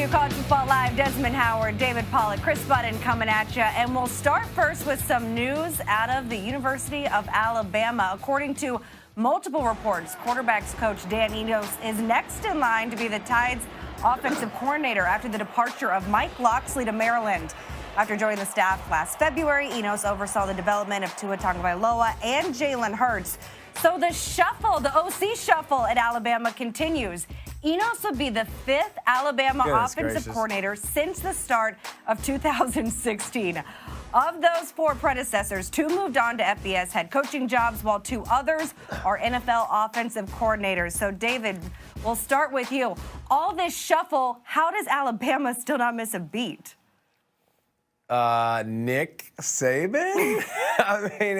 to College Football Live. Desmond Howard, David Pollack, Chris Budden coming at you. And we'll start first with some news out of the University of Alabama. According to multiple reports, quarterbacks coach Dan Enos is next in line to be the Tide's offensive coordinator after the departure of Mike Locksley to Maryland. After joining the staff last February, Enos oversaw the development of Tua Tagovailoa and Jalen Hurts. So the shuffle, the OC shuffle at Alabama continues. Enos will be the fifth Alabama offensive coordinator since the start of 2016. Of those four predecessors, two moved on to FBS head coaching jobs, while two others are NFL offensive coordinators. So, David, we'll start with you. All this shuffle, how does Alabama still not miss a beat? Nick Saban? I mean,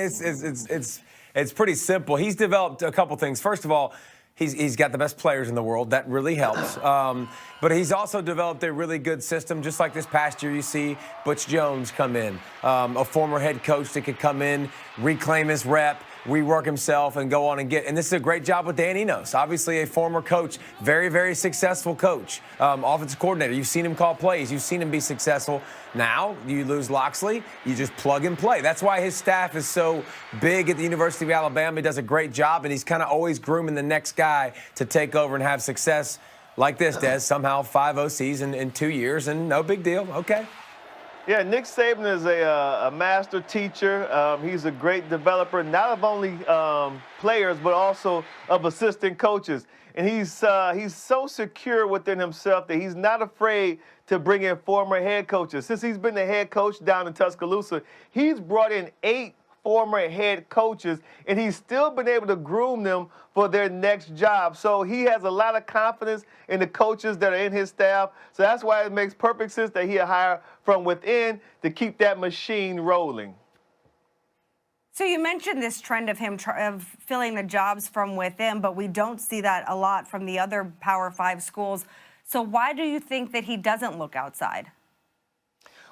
it's pretty simple. He's developed a couple things. First of all, he's got the best players in the world. That really helps. But he's also developed a really good system. Just like this past year, you see Butch Jones come in, a former head coach that could come in, reclaim his rep, rework himself, and go on and get. And this is a great job with Dan Enos. Obviously, a former coach, very, very successful coach, offensive coordinator. You've seen him call plays. You've seen him be successful. Now, you lose Locksley, you just plug and play. That's why his staff is so big at the University of Alabama. He does a great job, and he's kind of always grooming the next guy to take over and have success like this, Des. Somehow 5 OCs in 2 years, and no big deal. Okay. Yeah, Nick Saban is a master teacher. He's a great developer, not of only players, but also of assistant coaches. And he's so secure within himself that he's not afraid to bring in former head coaches. Since he's been the head coach down in Tuscaloosa, he's brought in 8 former head coaches, and he's still been able to groom them for their next job. So he has a lot of confidence in the coaches that are in his staff. So that's why it makes perfect sense that he'll hire from within to keep that machine rolling. So you mentioned this trend of him of filling the jobs from within, but we don't see that a lot from the other Power 5 schools. So why do you think that he doesn't look outside?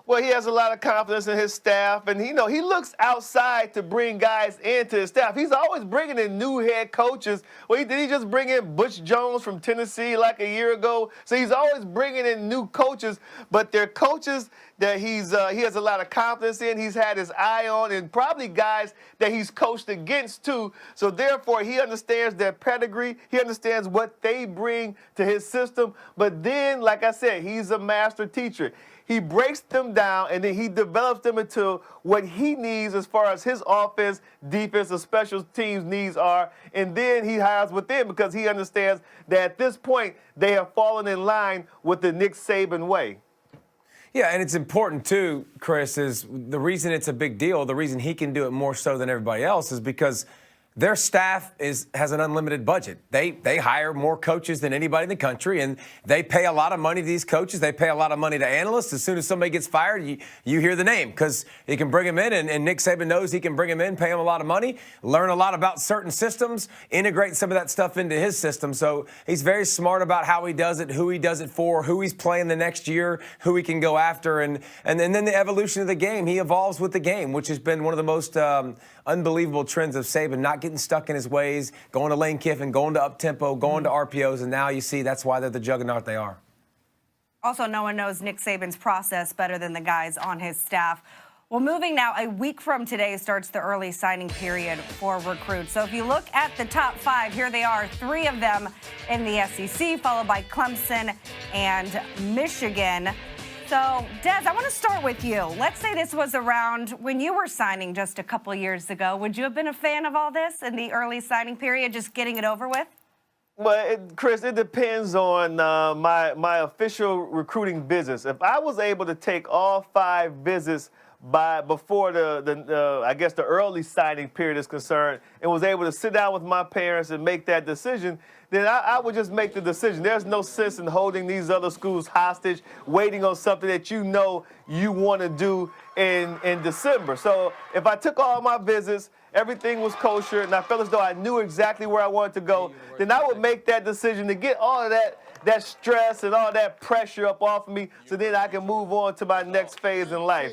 Well, he has a lot of confidence in his staff, and he looks outside to bring guys into his staff. He's always bringing in new head coaches. Well, did he just bring in Butch Jones from Tennessee like a year ago? So he's always bringing in new coaches, but they're coaches that he has a lot of confidence in. He's had his eye on, and probably guys that he's coached against too. So therefore, he understands their pedigree. He understands what they bring to his system. But then, like I said, he's a master teacher. He breaks them down, and then he develops them into what he needs as far as his offense, defense, and special teams needs are. And then he hires within because he understands that at this point, they have fallen in line with the Nick Saban way. Yeah, and it's important, too, Chris, is the reason it's a big deal, the reason he can do it more so than everybody else is because their staff has an unlimited budget. They hire more coaches than anybody in the country, and they pay a lot of money to these coaches. They pay a lot of money to analysts. As soon as somebody gets fired, you hear the name because he can bring them in, and Nick Saban knows he can bring them in, pay them a lot of money, learn a lot about certain systems, integrate some of that stuff into his system. So he's very smart about how he does it, who he does it for, who he's playing the next year, who he can go after, and then the evolution of the game. He evolves with the game, which has been one of the most unbelievable trends of Saban, not getting stuck in his ways, going to Lane Kiffin, going to up-tempo, going to RPOs, and now you see that's why they're the juggernaut they are. Also, no one knows Nick Saban's process better than the guys on his staff. Well, moving now, a week from today starts the early signing period for recruits. So if you look at the top 5, here they are, 3 of them in the SEC, followed by Clemson and Michigan. So, Des, I want to start with you. Let's say this was around when you were signing just a couple years ago. Would you have been a fan of all this in the early signing period, just getting it over with? Well, Chris, it depends on my official recruiting business. If I was able to take all 5 visits before the early signing period is concerned, and was able to sit down with my parents and make that decision, then I would just make the decision. There's no sense in holding these other schools hostage, waiting on something that you know you want to do in December. So if I took all my visits, everything was kosher, and I felt as though I knew exactly where I wanted to go, then I would make that decision to get all of that stress and all that pressure up off of me so then I can move on to my next phase in life.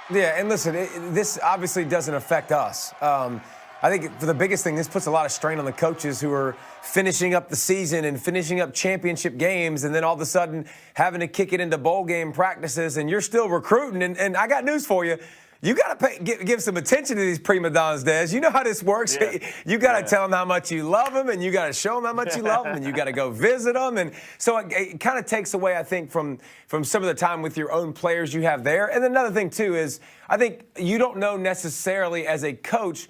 Yeah, and listen, this obviously doesn't affect us. I think for the biggest thing, this puts a lot of strain on the coaches who are finishing up the season and finishing up championship games, and then all of a sudden having to kick it into bowl game practices, and you're still recruiting. And I got news for you. You got to give some attention to these prima donnas, Des. You know how this works. Yeah. You got to tell them how much you love them, and you got to show them how much you love them, and you got to go visit them. And so it kind of takes away, I think, from some of the time with your own players you have there. And another thing, too, is I think you don't know necessarily as a coach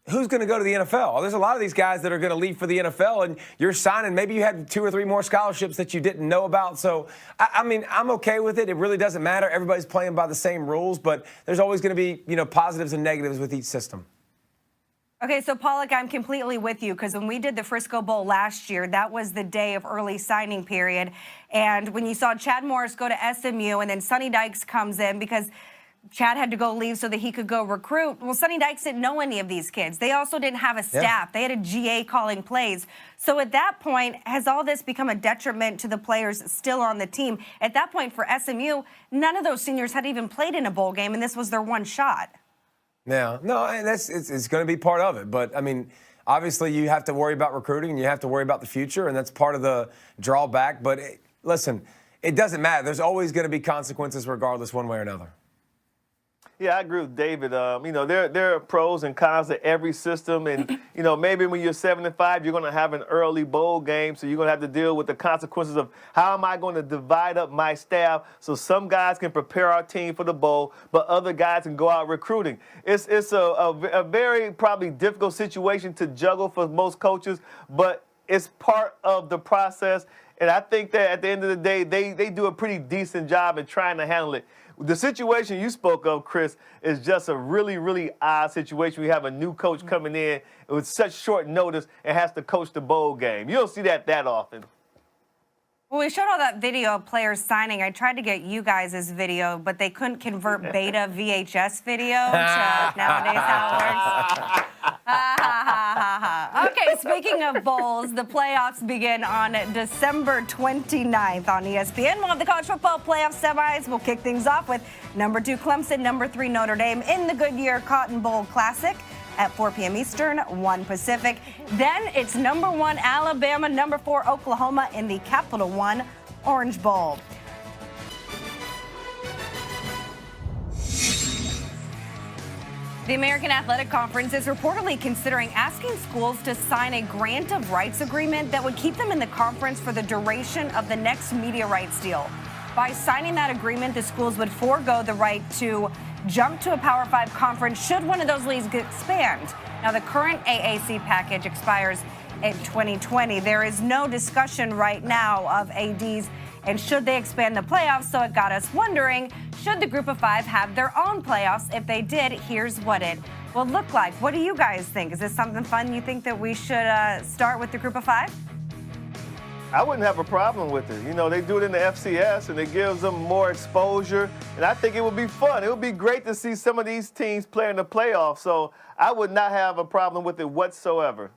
who's going to go to the NFL. There's a lot of these guys that are going to leave for the NFL, and you're signing. Maybe you had 2 or 3 more scholarships that you didn't know about. So, I mean, I'm okay with it. It really doesn't matter. Everybody's playing by the same rules, but there's always going to be, positives and negatives with each system. Okay, so Pollack, I'm completely with you because when we did the Frisco Bowl last year, that was the day of early signing period. And when you saw Chad Morris go to SMU and then Sonny Dykes comes in because Chad had to go leave so that he could go recruit. Well, Sonny Dykes didn't know any of these kids. They also didn't have a staff. Yeah. They had a GA calling plays. So at that point, has all this become a detriment to the players still on the team? At that point for SMU, none of those seniors had even played in a bowl game, and this was their one shot. Yeah, no, it's going to be part of it. But, I mean, obviously you have to worry about recruiting and you have to worry about the future, and that's part of the drawback. But, listen, it doesn't matter. There's always going to be consequences regardless one way or another. Yeah, I agree with David. There are pros and cons to every system. And, maybe when you're 7-5, you're going to have an early bowl game. So you're going to have to deal with the consequences of how am I going to divide up my staff so some guys can prepare our team for the bowl, but other guys can go out recruiting. It's a very probably difficult situation to juggle for most coaches, but it's part of the process. And I think that at the end of the day, they do a pretty decent job in trying to handle it. The situation you spoke of, Chris, is just a really, really odd situation. We have a new coach coming in with such short notice and has to coach the bowl game. You don't see that often. Well, we showed all that video of players signing. I tried to get you guys' video, but they couldn't convert beta VHS video to nowadays how it works. Okay, speaking of bowls, the playoffs begin on December 29th on ESPN. We'll have the college football playoff semis. We'll kick things off with number 2 Clemson, number 3 Notre Dame in the Goodyear Cotton Bowl Classic at 4 p.m. Eastern, 1 Pacific. Then it's number 1 Alabama, number 4 Oklahoma in the Capital One Orange Bowl. The American Athletic Conference is reportedly considering asking schools to sign a grant of rights agreement that would keep them in the conference for the duration of the next media rights deal. By signing that agreement, the schools would forego the right to jump to a Power 5 conference should one of those leagues expand. Now, the current AAC package expires in 2020. There is no discussion right now of ADs and should they expand the playoffs, so it got us wondering, should the Group of 5 have their own playoffs? If they did, here's what it will look like. What do you guys think? Is this something fun you think that we should start with the Group of 5? I wouldn't have a problem with it. They do it in the FCS, and it gives them more exposure. And I think it would be fun. It would be great to see some of these teams play in the playoffs. So I would not have a problem with it whatsoever.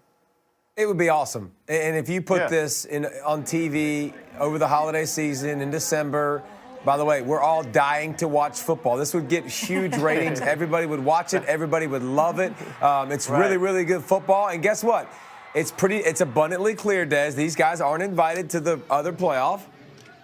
It would be awesome. And if you put this on TV over the holiday season in December, by the way, we're all dying to watch football. This would get huge ratings. Everybody would watch it. Everybody would love it. It's really, really good football. And guess what? It's abundantly clear, Des. These guys aren't invited to the other playoff.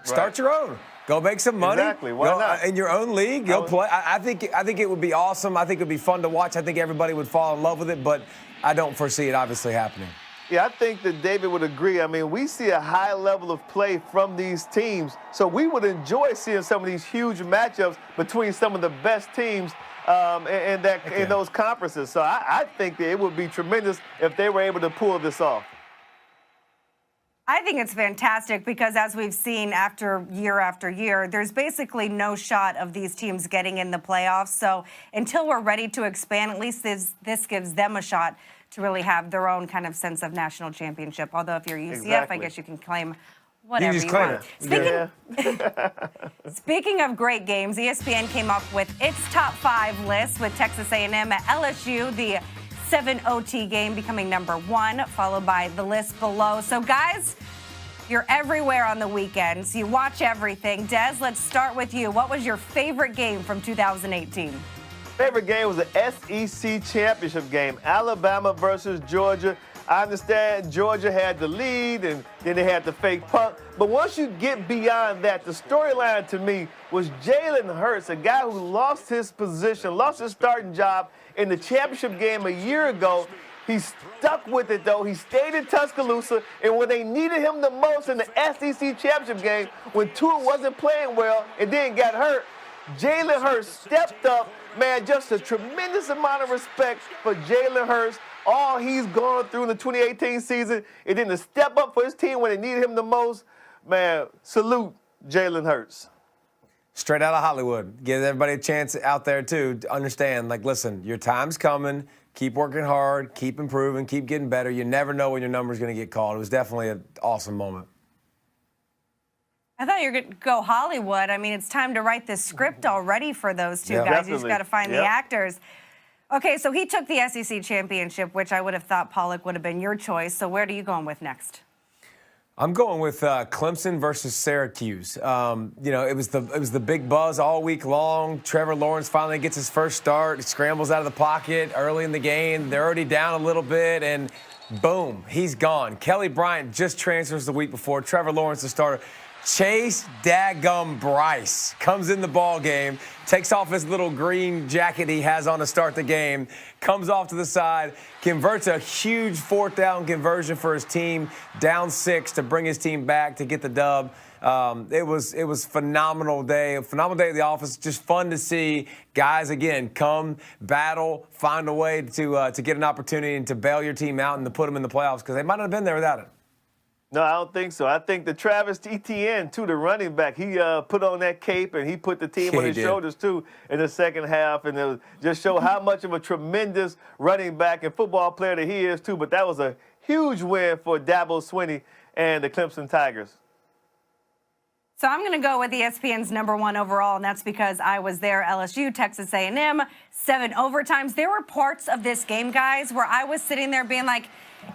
Start your own. Go make some money. Exactly. Why not? In your own league, go play. I think it would be awesome. I think it would be fun to watch. I think everybody would fall in love with it, but I don't foresee it obviously happening. Yeah, I think that David would agree. I mean, we see a high level of play from these teams, so we would enjoy seeing some of these huge matchups between some of the best teams in those conferences. So I think that it would be tremendous if they were able to pull this off. I think it's fantastic because as we've seen after year, there's basically no shot of these teams getting in the playoffs. So until we're ready to expand, at least this gives them a shot to really have their own kind of sense of national championship. Although if you're UCF, I guess you can claim whatever you want. Speaking of great games, ESPN came up with its top 5 list with Texas A&M at LSU, the 7 OT game becoming number 1, followed by the list below. So guys, you're everywhere on the weekends. You watch everything. Des, let's start with you. What was your favorite game from 2018? Favorite game was the SEC championship game, Alabama versus Georgia. I understand Georgia had the lead, and then they had the fake punt. But once you get beyond that, the storyline to me was Jalen Hurts, a guy who lost his position, lost his starting job in the championship game a year ago. He stuck with it, though. He stayed in Tuscaloosa, and when they needed him the most in the SEC championship game, when Tua wasn't playing well and then got hurt, Jalen Hurts stepped up. Man, just a tremendous amount of respect for Jalen Hurts. All he's gone through in the 2018 season, and then to step up for his team when they needed him the most, man, salute Jalen Hurts. Straight out of Hollywood. Give everybody a chance out there, too, to understand, like, listen, your time's coming. Keep working hard. Keep improving. Keep getting better. You never know when your number's going to get called. It was definitely an awesome moment. I thought you were going to go Hollywood. I mean, it's time to write this script already for those two guys. Definitely. You just got to find the actors. Okay, so he took the SEC championship, which I would have thought Pollack would have been your choice. So where are you going with next? I'm going with Clemson versus Syracuse. It was the big buzz all week long. Trevor Lawrence finally gets his first start. He scrambles out of the pocket early in the game. They're already down a little bit, and boom, he's gone. Kelly Bryant just transfers the week before. Trevor Lawrence, the starter. Chase Daggum Bryce comes in the ball game, takes off his little green jacket he has on to start the game, comes off to the side, converts a huge fourth down conversion for his team, down 6 to bring his team back to get the dub. It was phenomenal day, a phenomenal day at the office. Just fun to see guys again come, battle, find a way to get an opportunity and to bail your team out and to put them in the playoffs because they might not have been there without it. No, I don't think so. I think the Travis Etienne, too, the running back, he put on that cape and he put the team on his shoulders, too, in the second half. And it just showed how much of a tremendous running back and football player that he is, too. But that was a huge win for Dabo Swinney and the Clemson Tigers. So I'm going to go with ESPN's #1 overall, and that's because I was there. LSU, Texas A&M, 7 overtimes. There were parts of this game, guys, where I was sitting there being like,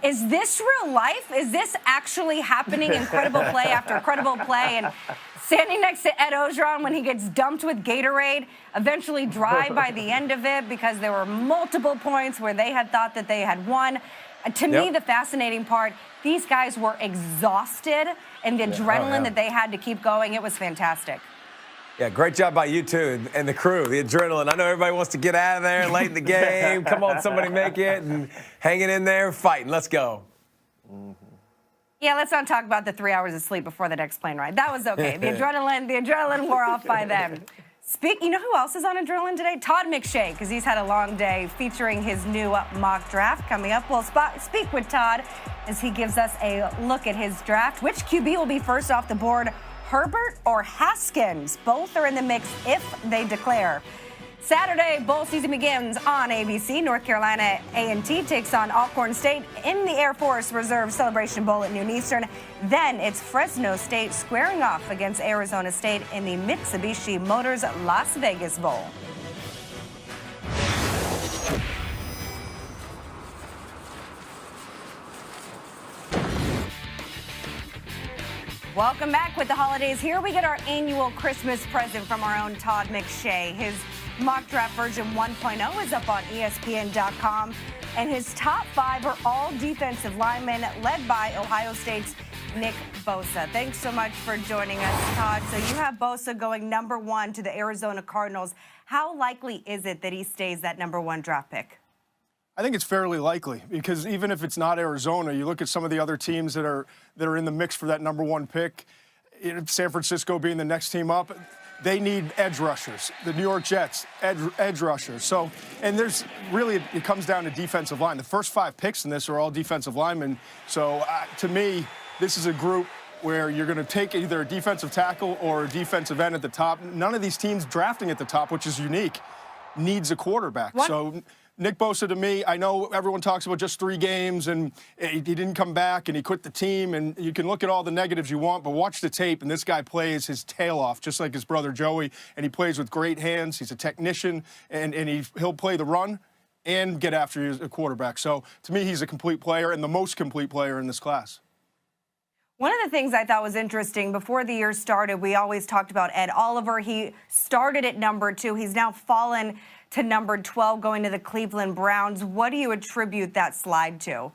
is this real life? Is this actually happening? Incredible play after incredible play. And standing next to Ed Ogeron when he gets dumped with Gatorade, eventually dry by the end of it because there were multiple points where they had thought that they had won. To me, the fascinating part, these guys were exhausted, and the adrenaline that they had to keep going, it was fantastic. Yeah, great job by you, too, and the crew, the adrenaline. I know everybody wants to get out of there late in the game. Come on, somebody make it, and hanging in there, fighting. Let's go. Yeah, let's not talk about the 3 hours of sleep before the next plane ride. That was okay. The adrenaline wore off by then. You know who else is on adrenaline today? Todd McShay, because he's had a long day featuring his new mock draft coming up. We'll speak with Todd as he gives us a look at his draft. Which QB will be first off the board, Herbert or Haskins? Both are in the mix if they declare. Saturday, bowl season begins on ABC. North Carolina A&T takes on Alcorn State in the Air Force Reserve Celebration Bowl at noon Eastern. Then it's Fresno State squaring off against Arizona State in the Mitsubishi Motors Las Vegas Bowl. Welcome back. With the holidays here, we get our annual Christmas present from our own Todd McShay. His mock draft version 1.0 is up on ESPN.com, and his top 5 are all defensive linemen, led by Ohio State's Nick Bosa. Thanks so much for joining us, Todd. So you have Bosa going #1 to the Arizona Cardinals. How likely is it that he stays that #1 draft pick? I think it's fairly likely because even if it's not Arizona, you look at some of the other teams that are in the mix for that #1 pick. San Francisco being the next team up, they need edge rushers. The New York Jets, edge rushers. So, and there's really, it comes down to defensive line. The first 5 picks in this are all defensive linemen. So to me, this is a group where you're going to take either a defensive tackle or a defensive end at the top. None of these teams drafting at the top, which is unique, needs a quarterback. So Nick Bosa, to me, I know everyone talks about just 3 games and he didn't come back and he quit the team, and you can look at all the negatives you want, but watch the tape, and this guy plays his tail off just like his brother Joey, and he plays with great hands. He's a technician, and he'll play the run and get after a quarterback. So to me, he's a complete player and the most complete player in this class. One of the things I thought was interesting before the year started, we always talked about Ed Oliver. He started at number 2. He's now fallen to number 12, going to the Cleveland Browns. What do you attribute that slide to?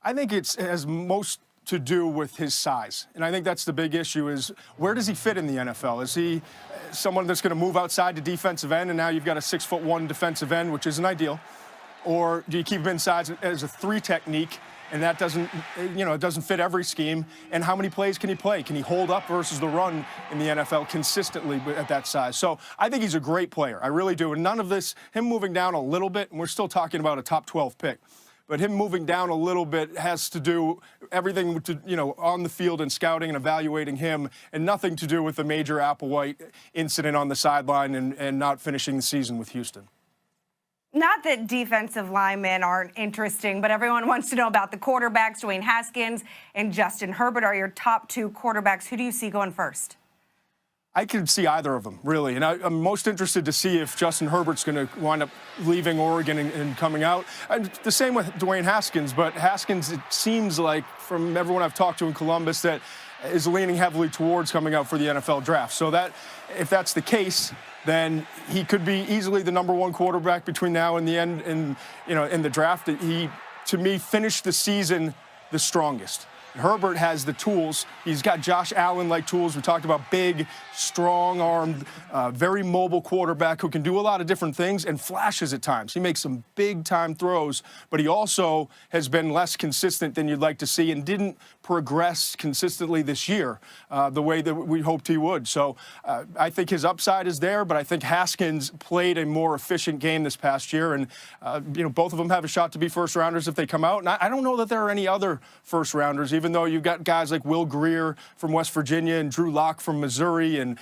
I think it has most to do with his size. And I think that's the big issue is where does he fit in the NFL? Is he someone that's going to move outside to defensive end and now you've got a 6'1" defensive end, which isn't ideal? Or do you keep him inside as a 3 technique and that doesn't, it doesn't fit every scheme? And how many plays can he play? Can he hold up versus the run in the NFL consistently at that size? So I think he's a great player. I really do. And none of this, him moving down a little bit, and we're still talking about a top 12 pick. But him moving down a little bit has to do everything to, on the field and scouting and evaluating him, and nothing to do with the major Applewhite incident on the sideline and not finishing the season with Houston. Not that defensive linemen aren't interesting, but everyone wants to know about the quarterbacks. Dwayne Haskins and Justin Herbert are your top 2 quarterbacks. Who do you see going first? I could see either of them, really. And I'm most interested to see if Justin Herbert's going to wind up leaving Oregon and coming out. And the same with Dwayne Haskins. But Haskins, it seems like, from everyone I've talked to in Columbus, that is leaning heavily towards coming out for the NFL draft. So that, if that's the case, then he could be easily the number 1 quarterback between now and the end. And, in the draft, he, to me, finished the season the strongest. Herbert has the tools. He's got Josh Allen-like tools. We talked about big, strong-armed, very mobile quarterback who can do a lot of different things and flashes at times. He makes some big-time throws, but he also has been less consistent than you'd like to see and didn't progress consistently this year the way that we hoped he would. So I think his upside is there, but I think Haskins played a more efficient game this past year, and both of them have a shot to be first-rounders if they come out. And I don't know that there are any other first-rounders, even though you've got guys like Will Grier from West Virginia and Drew Lock from Missouri and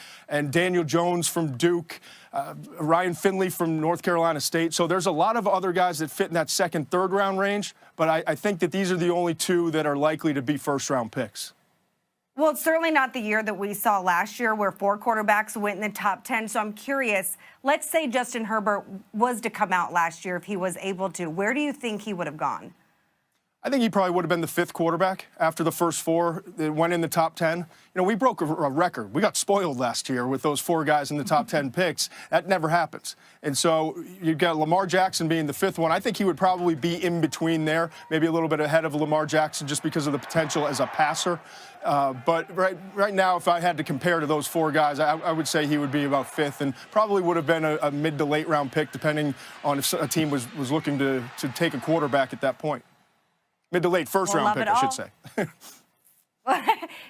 Daniel Jones from Duke, Ryan Finley from North Carolina State. So there's a lot of other guys that fit in that second, third round range, but I think that these are the only 2 that are likely to be first-round picks. Well, it's certainly not the year that we saw last year where 4 quarterbacks went in the top 10. So I'm curious, let's say Justin Herbert was to come out last year if he was able to. Where do you think he would have gone? I think he probably would have been the 5th quarterback after the first 4 that went in the top 10. We broke a record. We got spoiled last year with those 4 guys in the top 10 picks. That never happens. And so you've got Lamar Jackson being the 5th one. I think he would probably be in between there, maybe a little bit ahead of Lamar Jackson just because of the potential as a passer. But right now, if I had to compare to those 4 guys, I would say he would be about 5th and probably would have been a mid to late round pick, depending on if a team was looking to take a quarterback at that point. Mid to late first-round pick, I should say.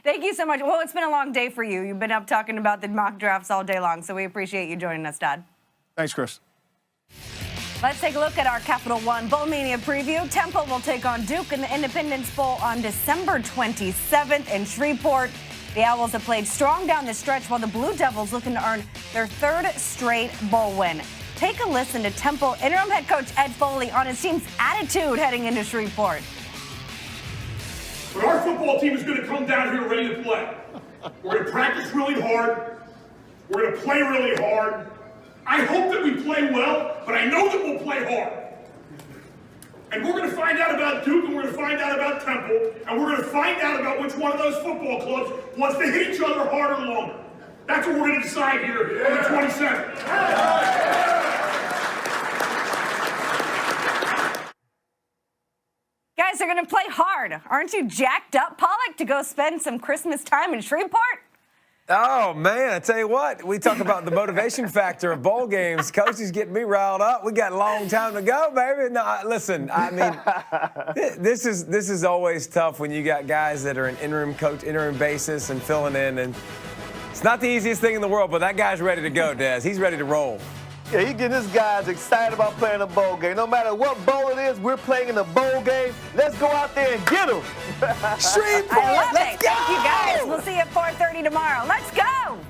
Thank you so much. Well, it's been a long day for you. You've been up talking about the mock drafts all day long, so we appreciate you joining us, Dad. Thanks, Chris. Let's take a look at our Capital One Bowl Mania preview. Temple will take on Duke in the Independence Bowl on December 27th in Shreveport. The Owls have played strong down the stretch while the Blue Devils looking to earn their 3rd straight bowl win. Take a listen to Temple interim head coach Ed Foley on his team's attitude heading into Shreveport. But our football team is going to come down here ready to play. We're going to practice really hard. We're going to play really hard. I hope that we play well, but I know that we'll play hard. And we're going to find out about Duke, and we're going to find out about Temple, and we're going to find out about which one of those football clubs wants to hit each other harder or longer. That's what we're going to decide here on the 27th. Guys, they're going to play hard. Aren't you jacked up, Pollock, to go spend some Christmas time in Shreveport? Oh, man, I tell you what, we talk about the motivation factor of bowl games. Coach is getting me riled up. We got a long time to go, baby. No, listen, I mean, this is always tough when you got guys that are an interim coach, interim basis and filling in. And it's not the easiest thing in the world, but that guy's ready to go, Des. He's ready to roll. Yeah, he getting his guys excited about playing a bowl game. No matter what bowl it is, we're playing in a bowl game. Let's go out there and get them. Shreveport, I love it. Thank you, guys. We'll see you at 4:30 tomorrow. Let's go.